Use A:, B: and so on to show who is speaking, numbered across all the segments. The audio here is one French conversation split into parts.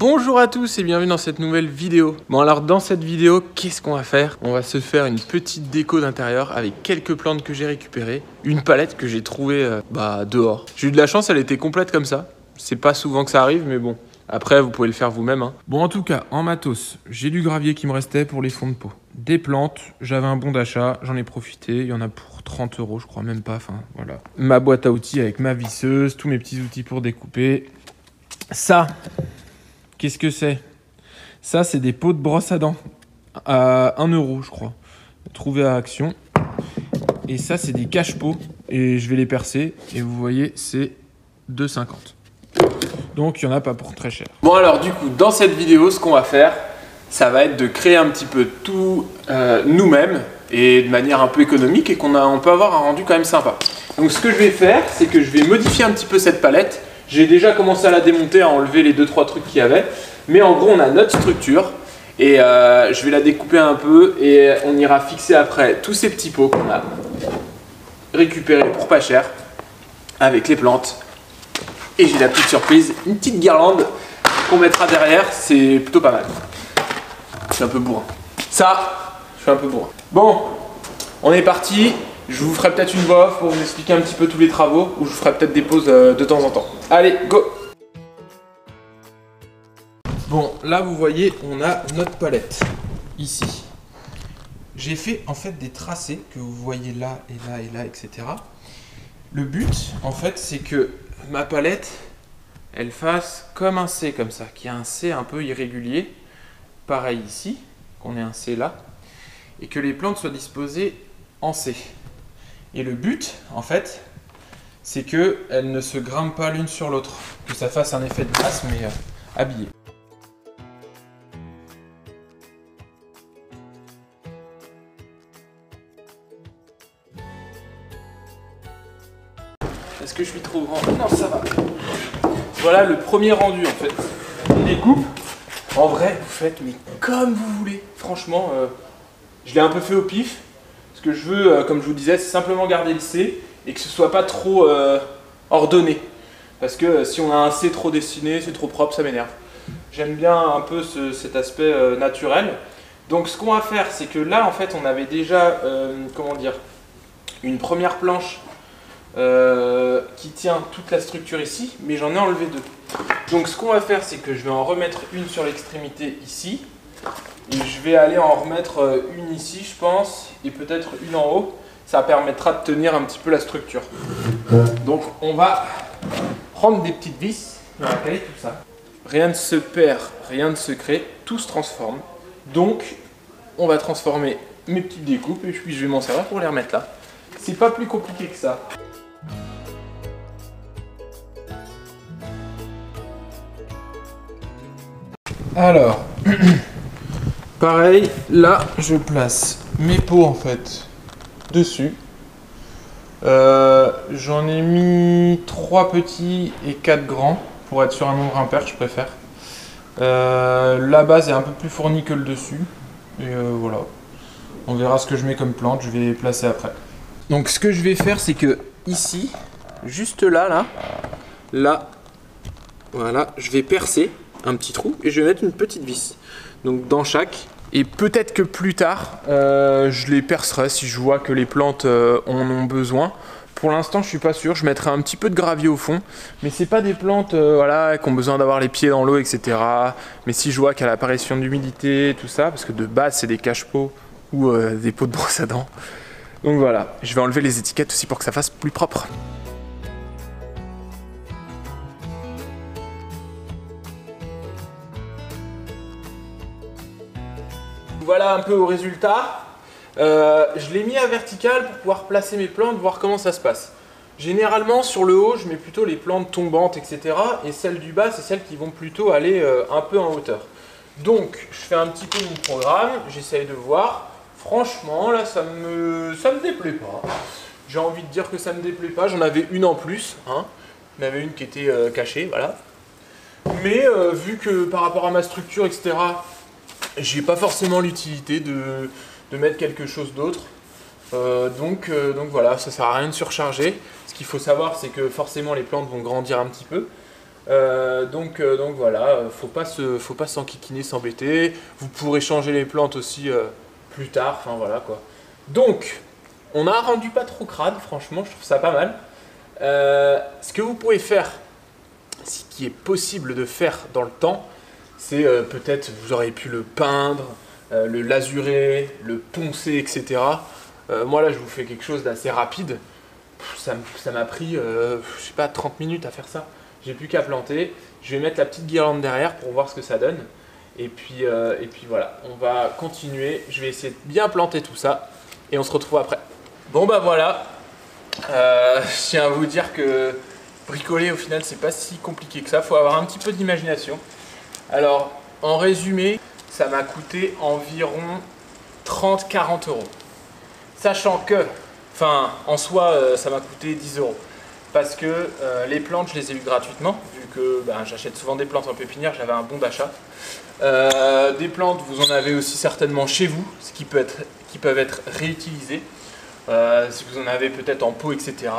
A: Bonjour à tous et bienvenue dans cette nouvelle vidéo. Bon alors dans cette vidéo, qu'est-ce qu'on va faire? On va se faire une petite déco d'intérieur avec quelques plantes que j'ai récupérées, une palette que j'ai trouvée dehors. J'ai eu de la chance, elle était complète comme ça. C'est pas souvent que ça arrive mais bon, après vous pouvez le faire vous-même. Bon en tout cas, en matos, j'ai du gravier qui me restait pour les fonds de pot. Des plantes, j'avais un bon d'achat, j'en ai profité, il y en a pour 30 € je crois, même pas, enfin voilà. Ma boîte à outils avec ma visseuse, tous mes petits outils pour découper. Ça, qu'est-ce que c'est? Ça, c'est des pots de brosse à dents à 1 € je crois, trouvé à Action. Et ça, c'est des cache-pots et je vais les percer et vous voyez, c'est 2,50 €. Donc, il n'y en a pas pour très cher. Bon alors du coup, dans cette vidéo, ce qu'on va faire, ça va être de créer un petit peu tout nous-mêmes et de manière un peu économique et on peut avoir un rendu quand même sympa. Donc ce que je vais faire, c'est que je vais modifier un petit peu cette palette. J'ai déjà commencé à la démonter, à enlever les 2-3 trucs qu'il y avait. Mais en gros, on a notre structure et je vais la découper un peu et on ira fixer après tous ces petits pots qu'on a récupérés pour pas cher avec les plantes. Et j'ai la petite surprise, une petite guirlande qu'on mettra derrière, c'est plutôt pas mal. Je suis un peu bourrin. Ça, je suis un peu bourrin. Bon, on est parti. Je vous ferai peut-être une voix off pour vous expliquer un petit peu tous les travaux ou je vous ferai peut-être des pauses de temps en temps. Allez, go! Bon, là vous voyez, on a notre palette ici. J'ai fait en fait des tracés que vous voyez là et là et là, etc. Le but, en fait, c'est que ma palette, elle fasse comme un C comme ça, qui a un C un peu irrégulier. Pareil ici, qu'on ait un C là, et que les plantes soient disposées en C. Et le but, en fait, c'est qu'elles ne se grimpent pas l'une sur l'autre, que ça fasse un effet de masse, mais habillé. Est-ce que je suis trop grand? Non, ça va. Voilà le premier rendu, en fait. On découpe. En vrai, vous faites mais comme vous voulez. Franchement, je l'ai un peu fait au pif. Ce que je veux, comme je vous disais, c'est simplement garder le C et que ce soit pas trop ordonné. Parce que si on a un C trop dessiné, c'est trop propre, ça m'énerve. J'aime bien un peu cet aspect naturel. Donc ce qu'on va faire, c'est que là, en fait, on avait déjà, comment dire, une première planche qui tient toute la structure ici, mais j'en ai enlevé deux. Donc ce qu'on va faire, c'est que je vais en remettre une sur l'extrémité ici. Et je vais aller en remettre une ici, je pense, et peut-être une en haut. Ça permettra de tenir un petit peu la structure. Donc on va prendre des petites vis, on va caler tout ça. Rien ne se perd, rien ne se crée, tout se transforme. Donc on va transformer mes petites découpes et puis je vais m'en servir pour les remettre là. C'est pas plus compliqué que ça. Alors, pareil, là je place mes pots en fait dessus. J'en ai mis 3 petits et 4 grands pour être sur un nombre impair, je préfère. La base est un peu plus fournie que le dessus. Et voilà, on verra ce que je mets comme plante, je vais les placer après. Donc ce que je vais faire, c'est que ici, juste là, voilà, je vais percer un petit trou et je vais mettre une petite vis. Donc dans chaque. Et peut-être que plus tard, je les percerai si je vois que les plantes en ont besoin. Pour l'instant, je suis pas sûr. Je mettrai un petit peu de gravier au fond. Mais c'est pas des plantes voilà, qui ont besoin d'avoir les pieds dans l'eau, etc. Mais si je vois qu'il y a l'apparition d'humidité, tout ça, parce que de base, c'est des cache-pots ou des pots de brosse à dents. Donc voilà, je vais enlever les étiquettes aussi pour que ça fasse plus propre. Voilà un peu au résultat. Je l'ai mis à vertical pour pouvoir placer mes plantes, voir comment ça se passe. Généralement sur le haut, je mets plutôt les plantes tombantes, etc. Et celles du bas, c'est celles qui vont plutôt aller un peu en hauteur. Donc je fais un petit peu mon programme, j'essaye de voir. Franchement, là, ça me déplaît pas. J'ai envie de dire que ça me déplaît pas. J'en avais une en plus. Hein. Il y en avait une qui était cachée, voilà. Mais vu que par rapport à ma structure, etc., j'ai pas forcément l'utilité de mettre quelque chose d'autre. Donc voilà, ça sert à rien de surcharger. Ce qu'il faut savoir, c'est que forcément les plantes vont grandir un petit peu. Donc voilà, faut pas s'enquiquiner, s'embêter. Vous pourrez changer les plantes aussi plus tard, enfin voilà quoi. Donc, on a rendu pas trop crade, franchement, je trouve ça pas mal. Ce que vous pouvez faire, ce qui est possible de faire dans le temps, c'est peut-être vous aurez pu le peindre, le lazurer, le poncer, etc. Moi là, je vous fais quelque chose d'assez rapide. Ça m'a pris, je sais pas, 30 minutes à faire ça. J'ai plus qu'à planter. Je vais mettre la petite guirlande derrière pour voir ce que ça donne. Et puis voilà, on va continuer. Je vais essayer de bien planter tout ça et on se retrouve après. Bon bah voilà, je tiens à vous dire que bricoler au final c'est pas si compliqué que ça. Faut avoir un petit peu d'imagination. Alors en résumé, ça m'a coûté environ 30-40 euros. Sachant que, enfin en soi ça m'a coûté 10 euros. Parce que les plantes, je les ai eues gratuitement, vu que j'achète souvent des plantes en pépinière, j'avais un bon d'achat. Des plantes, vous en avez aussi certainement chez vous, qui peuvent être réutilisées. Si vous en avez peut-être en pot, etc.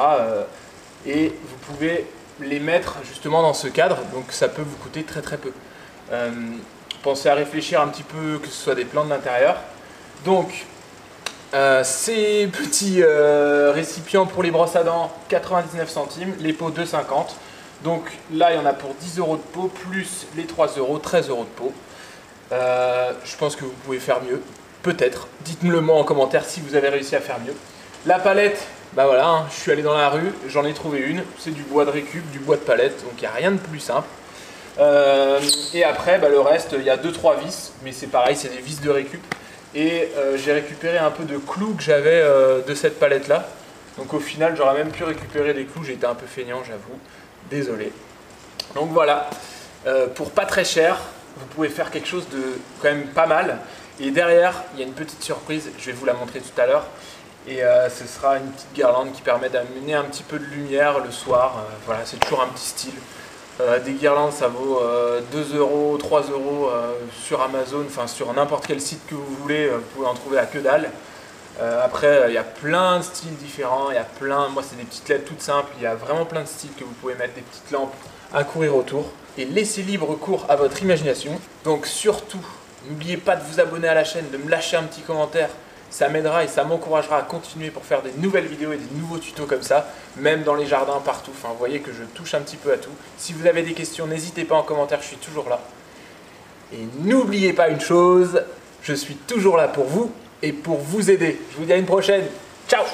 A: Et vous pouvez les mettre justement dans ce cadre, donc ça peut vous coûter très très peu. Pensez à réfléchir un petit peu, que ce soit des plantes d'intérieur. Donc, ces petits récipients pour les brosses à dents, 99 centimes, les pots 2,50. Donc là, il y en a pour 10 euros de pot, plus les 3 euros, 13 euros de pot. Je pense que vous pouvez faire mieux, peut-être. Dites-le moi en commentaire si vous avez réussi à faire mieux. La palette, bah voilà, hein, je suis allé dans la rue, j'en ai trouvé une. C'est du bois de récup, du bois de palette, donc il n'y a rien de plus simple. Et après, le reste, il y a 2-3 vis, mais c'est pareil, c'est des vis de récup. Et j'ai récupéré un peu de clous que j'avais de cette palette là. Donc au final j'aurais même pu récupérer des clous, j'ai été un peu feignant, j'avoue, désolé. Donc voilà, pour pas très cher, vous pouvez faire quelque chose de quand même pas mal. Et derrière il y a une petite surprise, je vais vous la montrer tout à l'heure. Et ce sera une petite guirlande qui permet d'amener un petit peu de lumière le soir. Voilà, c'est toujours un petit style. Des guirlandes, ça vaut 2 euros, 3 euros sur Amazon, enfin sur n'importe quel site que vous voulez, vous pouvez en trouver à que dalle. Après, il y a plein de styles différents, moi c'est des petites LED toutes simples, il y a vraiment plein de styles que vous pouvez mettre, des petites lampes à courir autour. Et laissez libre cours à votre imagination. Donc surtout, n'oubliez pas de vous abonner à la chaîne, de me lâcher un petit commentaire. Ça m'aidera et ça m'encouragera à continuer pour faire des nouvelles vidéos et des nouveaux tutos comme ça, même dans les jardins, partout. Enfin, vous voyez que je touche un petit peu à tout. Si vous avez des questions, n'hésitez pas en commentaire, je suis toujours là. Et n'oubliez pas une chose, je suis toujours là pour vous et pour vous aider. Je vous dis à une prochaine. Ciao!